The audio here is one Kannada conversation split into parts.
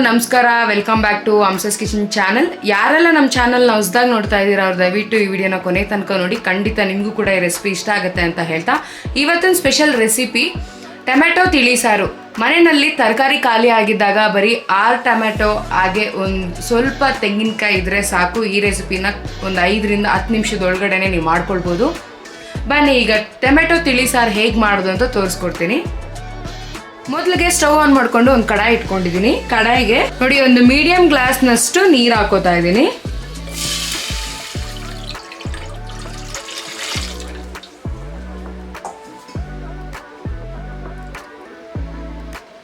ನಮಸ್ಕಾರ, ವೆಲ್ಕಮ್ ಬ್ಯಾಕ್ ಟು ಅಮ್ಸಸ್ ಕಿಚನ್ ಚಾನಲ್. ಯಾರೆಲ್ಲ ನಮ್ಮ ಚಾನಲ್ನ ಹೊಸದಾಗಿ ನೋಡ್ತಾ ಇದ್ದೀರಾ ಅವ್ರು ದಯವಿಟ್ಟು ಈ ವಿಡಿಯೋನ ಕೊನೆ ತನಕ ನೋಡಿ. ಖಂಡಿತ ನಿಮಗೂ ಕೂಡ ಈ ರೆಸಿಪಿ ಇಷ್ಟ ಆಗುತ್ತೆ ಅಂತ ಹೇಳ್ತಾ ಇವತ್ತಿನ ಸ್ಪೆಷಲ್ ರೆಸಿಪಿ ಟೊಮೆಟೊ ತಿಳಿಸಾರು. ಮನೆಯಲ್ಲಿ ತರಕಾರಿ ಖಾಲಿ ಆಗಿದ್ದಾಗ ಬರೀ 6 ಟೊಮೆಟೊ ಹಾಗೆ ಒಂದು ಸ್ವಲ್ಪ ತೆಂಗಿನಕಾಯಿ ಇದ್ರೆ ಸಾಕು. ಈ ರೆಸಿಪಿನ ಒಂದು 5ರಿಂದ 10 ನಿಮಿಷದೊಳಗಡೆ ನೀವು ಮಾಡ್ಕೊಳ್ಬೋದು. ಬನ್ನಿ ಈಗ ಟೊಮೆಟೊ ತಿಳಿಸಾರು ಹೇಗೆ ಮಾಡೋದು ಅಂತ ತೋರಿಸ್ಕೊಡ್ತೀನಿ. ಮೊದಲಿಗೆ ಸ್ಟವ್ ಆನ್ ಮಾಡ್ಕೊಂಡು ಒಂದು ಕಡಾಯಿ ಇಟ್ಕೊಂಡಿದ್ದೀನಿ. ಕಡಾಯಿಗೆ ನೋಡಿ ಒಂದು ಮೀಡಿಯಂ ಗ್ಲಾಸ್ನಷ್ಟು ನೀರು ಹಾಕೋತಾ ಇದ್ದೀನಿ.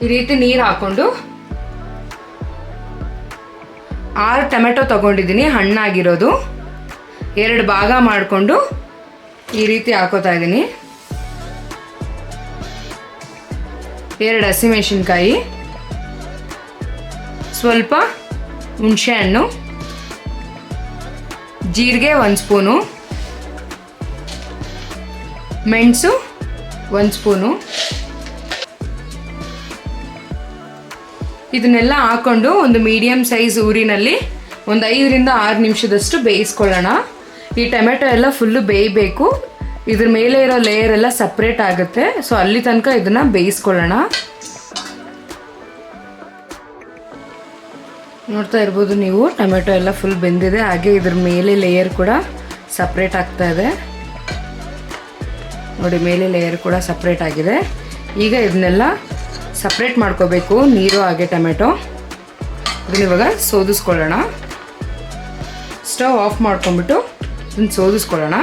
ಈ ರೀತಿ ನೀರು ಹಾಕೊಂಡು 6 ಟೊಮೆಟೊ ತಗೊಂಡಿದ್ದೀನಿ, ಹಣ್ಣಾಗಿರೋದು. 2 ಭಾಗ ಮಾಡಿಕೊಂಡು ಈ ರೀತಿ ಹಾಕೋತಾ ಇದ್ದೀನಿ. 2 ಹಸಿಮೆಣಸಿನ್ಕಾಯಿ, ಸ್ವಲ್ಪ ಹುಣಸೆ ಹಣ್ಣು, ಜೀರಿಗೆ 1 ಸ್ಪೂನು, ಮೆಣಸು 1 ಸ್ಪೂನು. ಇದನ್ನೆಲ್ಲ ಹಾಕೊಂಡು ಒಂದು ಮೀಡಿಯಂ ಸೈಜ್ ಊರಿನಲ್ಲಿ ಒಂದು 5ರಿಂದ 6 ನಿಮಿಷದಷ್ಟು ಬೇಯಿಸ್ಕೊಳ್ಳೋಣ. ಈ ಟೊಮೆಟೊ ಎಲ್ಲ ಫುಲ್ಲು ಬೇಯಬೇಕು. ಇದ್ರ ಮೇಲೆ ಇರೋ ಲೇಯರ್ ಎಲ್ಲ ಸಪ್ರೇಟ್ ಆಗುತ್ತೆ. ಸೊ ಅಲ್ಲಿ ತನಕ ಇದನ್ನ ಬೇಯಿಸ್ಕೊಳ್ಳೋಣ. ನೋಡ್ತಾ ಇರ್ಬೋದು ನೀವು, ಟೊಮೆಟೊ ಎಲ್ಲ ಫುಲ್ ಬೆಂದಿದೆ. ಹಾಗೆ ಇದ್ರ ಮೇಲೆ ಲೇಯರ್ ಕೂಡ ಸಪ್ರೇಟ್ ಆಗ್ತಾ ಇದೆ. ನೋಡಿ, ಮೇಲೆ ಲೇಯರ್ ಕೂಡ ಸಪ್ರೇಟ್ ಆಗಿದೆ. ಈಗ ಇದನ್ನೆಲ್ಲ ಸಪ್ರೇಟ್ ಮಾಡ್ಕೋಬೇಕು, ನೀರು ಹಾಗೆ ಟೊಮೆಟೊ. ಇದನ್ನ ಇವಾಗ ಸೋದಿಸ್ಕೊಳ್ಳೋಣ. ಸ್ಟವ್ ಆಫ್ ಮಾಡ್ಕೊಂಡ್ಬಿಟ್ಟು ಇದನ್ನ ಸೋದಿಸ್ಕೊಳ್ಳೋಣ.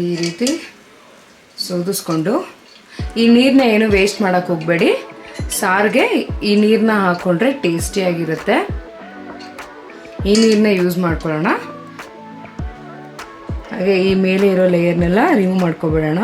ಈ ರೀತಿ ಸೋದಿಸ್ಕೊಂಡು ಈ ನೀರನ್ನ ಏನು ವೇಸ್ಟ್ ಮಾಡೋಕ್ಕೆ ಹೋಗಬೇಡಿ. ಸಾರಿಗೆ ಈ ನೀರನ್ನ ಹಾಕ್ಕೊಂಡ್ರೆ ಟೇಸ್ಟಿಯಾಗಿರುತ್ತೆ. ಈ ನೀರನ್ನ ಯೂಸ್ ಮಾಡ್ಕೊಳ್ಳೋಣ. ಹಾಗೆ ಈ ಮೇಲೆ ಇರೋ ಲೇಯರ್ನೆಲ್ಲ ರಿಮೂವ್ ಮಾಡ್ಕೊಬಿಡೋಣ.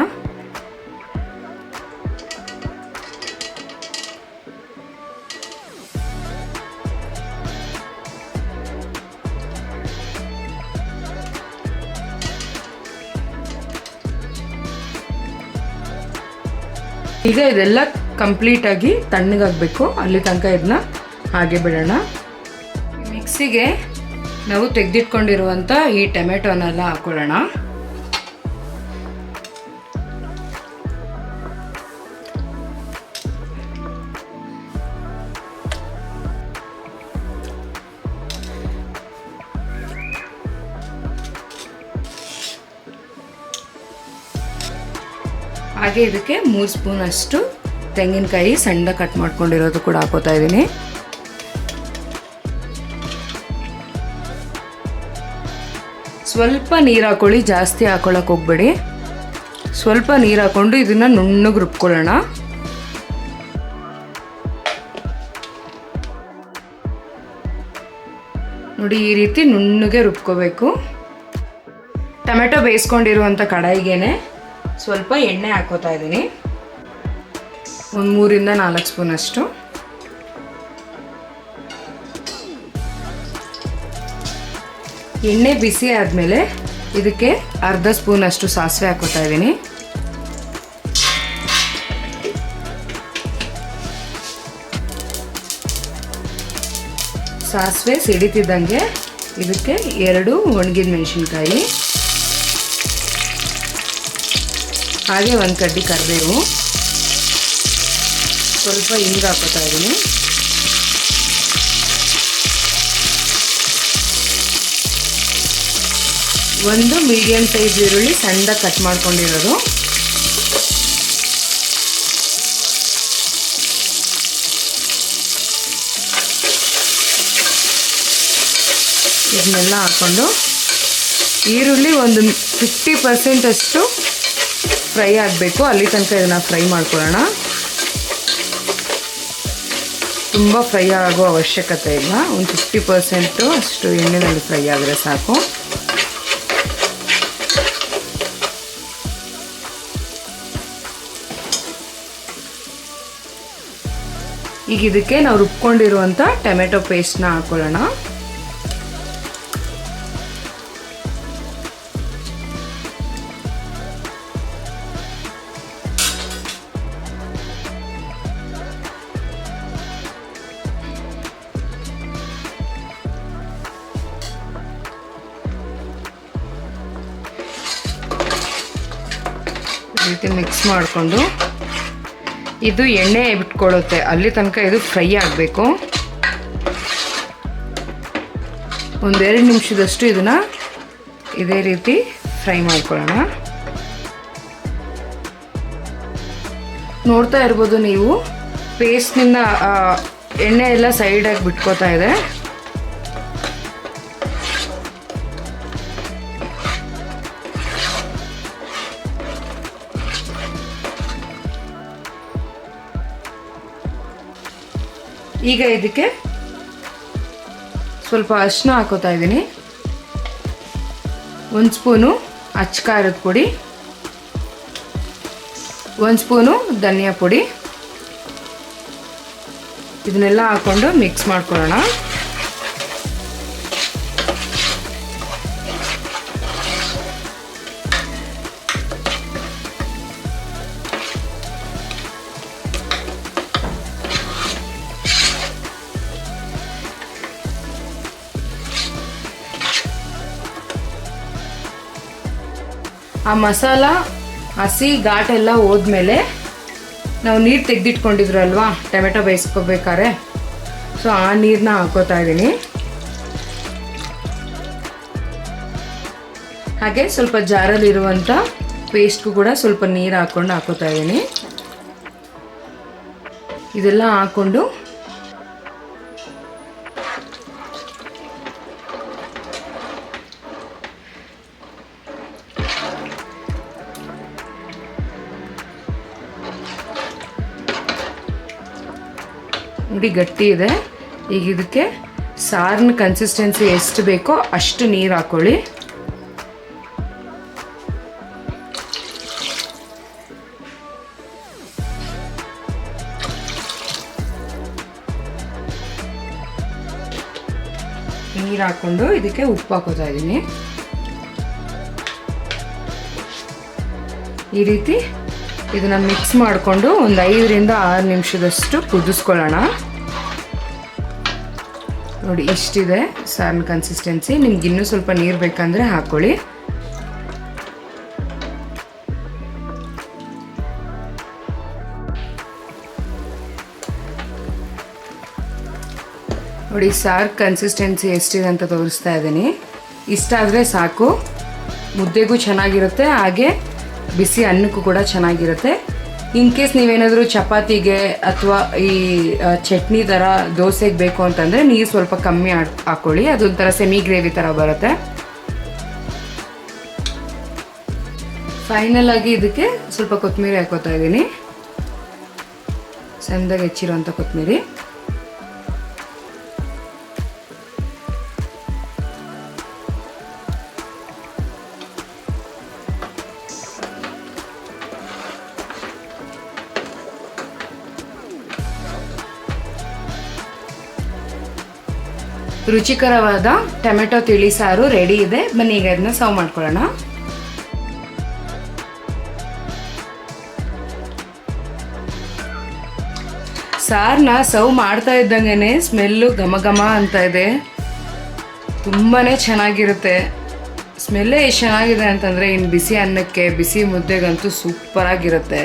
ಈಗ ಇದೆಲ್ಲ ಕಂಪ್ಲೀಟಾಗಿ ತಣ್ಣಗಾಗಬೇಕು. ಅಲ್ಲಿ ತನಕ ಇದನ್ನ ಹಾಗೆ ಬಿಡೋಣ. ಮಿಕ್ಸಿಗೆ ನಾವು ತೆಗೆದಿಟ್ಕೊಂಡಿರುವಂಥ ಈ ಟೊಮೆಟೊನೆಲ್ಲ ಹಾಕೊಳ್ಳೋಣ. ಹಾಗೆ ಇದಕ್ಕೆ 3 ಸ್ಪೂನ್ ಅಷ್ಟು ತೆಂಗಿನಕಾಯಿ ಸಣ್ಣ ಕಟ್ ಮಾಡ್ಕೊಂಡಿರೋದು ಕೂಡ ಹಾಕೋತಾ ಇದ್ದೀನಿ. ಸ್ವಲ್ಪ ನೀರು ಹಾಕೊಳ್ಳಿ, ಜಾಸ್ತಿ ಹಾಕೊಳ್ಳೋಕೆ ಹೋಗ್ಬೇಡಿ. ಸ್ವಲ್ಪ ನೀರು ಹಾಕೊಂಡು ಇದನ್ನ ನುಣ್ಣಗೆ ರುಬ್ಕೊಳ್ಳೋಣ. ನೋಡಿ, ಈ ರೀತಿ ನುಣ್ಣಗೆ ರುಬ್ಕೋಬೇಕು. ಟೊಮೆಟೊ ಬೇಯಿಸ್ಕೊಂಡಿರುವಂಥ ಕಡಾಯಿಗೆನೆ ಸ್ವಲ್ಪ ಎಣ್ಣೆ ಹಾಕೋತಾ ಇದ್ದೀನಿ. ಒಂದು 3ರಿಂದ 4 ಸ್ಪೂನ್ ಅಷ್ಟು. ಎಣ್ಣೆ ಬಿಸಿ ಆದಮೇಲೆ ಇದಕ್ಕೆ ಅರ್ಧ ಸ್ಪೂನ್ ಅಷ್ಟು ಸಾಸಿವೆ ಹಾಕೋತಾ ಇದ್ದೀನಿ. ಸಾಸಿವೆ ಸಿಡಿತಿದ್ದಂಗೆ ಇದಕ್ಕೆ 2 ಒಣಗಿದ ಮೆಣಸಿನ್ಕಾಯಿ, ಹಾಗೆ 1 ಕಡ್ಡಿ ಕರಿಬೇವು, ಸ್ವಲ್ಪ ಹಿಂಗೆ ಹಾಕೋತಾ ಇದ್ದೀನಿ. ಒಂದು ಮೀಡಿಯಂ ಸೈಜ್ ಈರುಳ್ಳಿ ಸಣ್ಣದಾಗಿ ಕಟ್ ಮಾಡ್ಕೊಂಡಿರೋದು. ಇದನ್ನೆಲ್ಲ ಹಾಕ್ಕೊಂಡು ಈರುಳ್ಳಿ ಒಂದು 50% ಅಷ್ಟು ಫ್ರೈ ಆಗಬೇಕು. ಅಲ್ಲಿ ತನಕ ಇದನ್ನು ಫ್ರೈ ಮಾಡ್ಕೊಳ್ಳೋಣ. ತುಂಬ ಫ್ರೈ ಆಗೋ ಅವಶ್ಯಕತೆ ಇಲ್ಲ. ಒಂದು 50% ಅಷ್ಟು ಎಣ್ಣೆಯಲ್ಲಿ ಫ್ರೈ ಆದರೆ ಸಾಕು. ಈಗ ಇದಕ್ಕೆ ನಾವು ರುಬ್ಕೊಂಡಿರುವಂಥ ಟೊಮೆಟೊ ಪೇಸ್ಟ್ನ ಹಾಕೊಳ್ಳೋಣ. ಈ ರೀತಿ ಮಿಕ್ಸ್ ಮಾಡಿಕೊಂಡು ಇದು ಎಣ್ಣೆ ಬಿಟ್ಕೊಳ್ಳುತ್ತೆ, ಅಲ್ಲಿ ತನಕ ಇದು ಫ್ರೈ ಆಗಬೇಕು. 1-2 ನಿಮಿಷದಷ್ಟು ಇದನ್ನು ಇದೇ ರೀತಿ ಫ್ರೈ ಮಾಡ್ಕೊಳ್ಳೋಣ. ನೋಡ್ತಾ ಇರ್ಬೋದು ನೀವು, ಪೇಸ್ಟ್ನಿಂದ ಎಣ್ಣೆ ಎಲ್ಲ ಸೈಡಾಗಿ ಬಿಟ್ಕೋತಾ ಇದೆ. ಈಗ ಇದಕ್ಕೆ ಸ್ವಲ್ಪ ಅರಿಶಿನ ಹಾಕೋತಾ ಇದ್ದೀನಿ. 1 ಸ್ಪೂನು ಅಚ್ಚ ಖಾರದ ಪುಡಿ, 1 ಸ್ಪೂನು ಧನಿಯಾ ಪುಡಿ, ಇದನ್ನೆಲ್ಲ ಹಾಕ್ಕೊಂಡು ಮಿಕ್ಸ್ ಮಾಡ್ಕೊಳ್ಳೋಣ. ಆ ಮಸಾಲ ಹಸಿ ಘಾಟೆಲ್ಲ ಹೋದ್ಮೇಲೆ ನಾವು ನೀರು ತೆಗೆದಿಟ್ಕೊಂಡಿದ್ರಲ್ವಾ ಟೊಮೆಟೊ ಬೇಯಿಸ್ಕೋಬೇಕಾದ್ರೆ, ಸೊ ಆ ನೀರನ್ನ ಹಾಕೋತಾ ಇದ್ದೀನಿ. ಹಾಗೆ ಸ್ವಲ್ಪ ಜಾರಲ್ಲಿರುವಂಥ ಪೇಸ್ಟ್ಗೂ ಕೂಡ ಸ್ವಲ್ಪ ನೀರು ಹಾಕೋತಾ ಇದ್ದೀನಿ. ಇದೆಲ್ಲ ಹಾಕ್ಕೊಂಡು ನೋಡಿ ಗಟ್ಟಿ ಇದೆ. ಈಗ ಇದಕ್ಕೆ ಸಾರಿನ ಕನ್ಸಿಸ್ಟೆನ್ಸಿ ಎಷ್ಟು ಬೇಕೋ ಅಷ್ಟು ನೀರು ಹಾಕ್ಕೊಳ್ಳಿ. ನೀರು ಹಾಕ್ಕೊಂಡು ಇದಕ್ಕೆ ಉಪ್ಪು ಹಾಕೋತಾ ಇದ್ದೀನಿ. ಈ ರೀತಿ ಇದನ್ನ ಮಿಕ್ಸ್ ಮಾಡಿಕೊಂಡು ಒಂದು 5-6 ನಿಮಿಷದಷ್ಟು ಕುದಿಸ್ಕೊಳ್ಳೋಣ. ನೋಡಿ ಇಷ್ಟಿದೆ ಸಾರಿನ ಕನ್ಸಿಸ್ಟೆನ್ಸಿ. ನಿಮ್ಗೆ ಇನ್ನೂ ಸ್ವಲ್ಪ ನೀರು ಬೇಕಂದರೆ ಹಾಕ್ಕೊಳ್ಳಿ. ನೋಡಿ ಸಾರು ಕನ್ಸಿಸ್ಟೆನ್ಸಿ ಎಷ್ಟಿದೆ ಅಂತ ತೋರಿಸ್ತಾ ಇದ್ದೀನಿ. ಇಷ್ಟಾದರೆ ಸಾಕು. ಮುದ್ದೆಗೂ ಚೆನ್ನಾಗಿರುತ್ತೆ, ಹಾಗೆ ಬಿಸಿ ಅನ್ನಕ್ಕೂ ಕೂಡ ಚೆನ್ನಾಗಿರುತ್ತೆ. ಇನ್ ಕೇಸ್ ನೀವೇನಾದರೂ ಚಪಾತಿಗೆ ಅಥವಾ ಈ ಚಟ್ನಿ ಥರ ದೋಸೆಗೆ ಬೇಕು ಅಂತಂದರೆ ನೀರು ಸ್ವಲ್ಪ ಕಮ್ಮಿ ಹಾಕ್ಕೊಳ್ಳಿ, ಅದೊಂಥರ ಸೆಮಿ ಗ್ರೇವಿ ಥರ ಬರುತ್ತೆ. ಫೈನಲ್ ಆಗಿ ಇದಕ್ಕೆ ಸ್ವಲ್ಪ ಕೊತ್ತಂಬರಿ ಹಾಕೋತಾ ಇದ್ದೀನಿ, ಸಣ್ಣದಾಗಿ ಹೆಚ್ಚಿರೋಂಥ ಕೊತ್ತಂಬರಿ. ರುಚಿಕರವಾದ ಟೊಮೆಟೊ ತಿಳಿ ಸಾರು ರೆಡಿ ಇದೆ. ಬನ್ನಿ ಈಗ ಅದನ್ನ ಸರ್ವ್ ಮಾಡ್ಕೊಳ್ಳೋಣ. ಸಾರನ್ನ ಸರ್ವ್ ಮಾಡ್ತಾ ಇದ್ದಂಗೆ ಸ್ಮೆಲ್ಲು ಘಮ ಘಮ ಅಂತ ಇದೆ, ತುಂಬಾ ಚೆನ್ನಾಗಿರುತ್ತೆ. ಸ್ಮೆಲ್ಲೇ ಎಷ್ಟು ಚೆನ್ನಾಗಿದೆ ಅಂತಂದರೆ ಇನ್ನು ಬಿಸಿ ಅನ್ನಕ್ಕೆ ಬಿಸಿ ಮುದ್ದೆಗಂತೂ ಸೂಪರಾಗಿರುತ್ತೆ.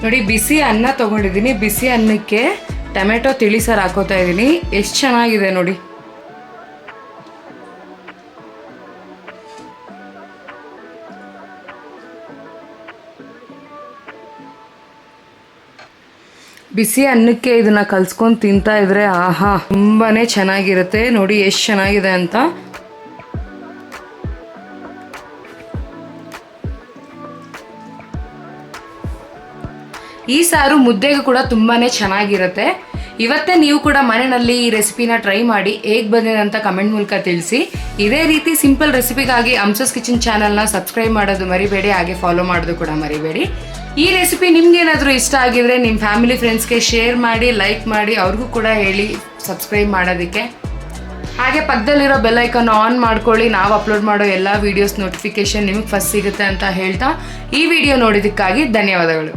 ನೋಡಿ ಬಿಸಿ ಅನ್ನ ತೊಗೊಂಡಿದ್ದೀನಿ, ಬಿಸಿ ಅನ್ನಕ್ಕೆ ಟೊಮೆಟೊ ತಿಳಿ ಸಾರು ಹಾಕೋತಾ ಇದ್ದೀನಿ. ಎಷ್ಟು ಚೆನ್ನಾಗಿದೆ ನೋಡಿ. ಬಿಸಿ ಅನ್ನಕ್ಕೆ ಇದನ್ನ ಕಲ್ಸ್ಕೊಂಡು ತಿಂತಾ ಇದ್ರೆ ಆಹಾ ತುಂಬಾನೇ ಚೆನ್ನಾಗಿರುತ್ತೆ. ನೋಡಿ ಎಷ್ಟು ಚೆನ್ನಾಗಿದೆ ಅಂತ. ಈ ಸಾರು ಮುದ್ದೆಗೂ ಕೂಡ ತುಂಬಾ ಚೆನ್ನಾಗಿರುತ್ತೆ. ಇವತ್ತೇ ನೀವು ಕೂಡ ಮನೆಯಲ್ಲಿ ಈ ರೆಸಿಪಿನ ಟ್ರೈ ಮಾಡಿ ಹೇಗೆ ಬಂದಿದೆ ಅಂತ ಕಮೆಂಟ್ ಮೂಲಕ ತಿಳಿಸಿ. ಇದೇ ರೀತಿ ಸಿಂಪಲ್ ರೆಸಿಪಿಗಾಗಿ ಅಮ್ಸಸ್ ಕಿಚನ್ ಚಾನಲ್ನ ಸಬ್ಸ್ಕ್ರೈಬ್ ಮಾಡೋದು ಮರಿಬೇಡಿ, ಹಾಗೆ ಫಾಲೋ ಮಾಡೋದು ಕೂಡ ಮರಿಬೇಡಿ. ಈ ರೆಸಿಪಿ ನಿಮ್ಗೇನಾದರೂ ಇಷ್ಟ ಆಗಿದ್ರೆ ನಿಮ್ಮ ಫ್ಯಾಮಿಲಿ ಫ್ರೆಂಡ್ಸ್ಗೆ ಶೇರ್ ಮಾಡಿ, ಲೈಕ್ ಮಾಡಿ, ಅವ್ರಿಗೂ ಕೂಡ ಹೇಳಿ ಸಬ್ಸ್ಕ್ರೈಬ್ ಮಾಡೋದಕ್ಕೆ. ಹಾಗೆ ಪಕ್ಕದಲ್ಲಿರೋ ಬೆಲ್ ಐಕಾನ್ ಆನ್ ಮಾಡ್ಕೊಳ್ಳಿ, ನಾವು ಅಪ್ಲೋಡ್ ಮಾಡೋ ಎಲ್ಲ ವೀಡಿಯೋಸ್ ನೋಟಿಫಿಕೇಶನ್ ನಿಮಗೆ ಫಸ್ಟ್ ಸಿಗುತ್ತೆ ಅಂತ ಹೇಳ್ತಾ ಈ ವಿಡಿಯೋ ನೋಡಿದ್ದಕ್ಕಾಗಿ ಧನ್ಯವಾದಗಳು.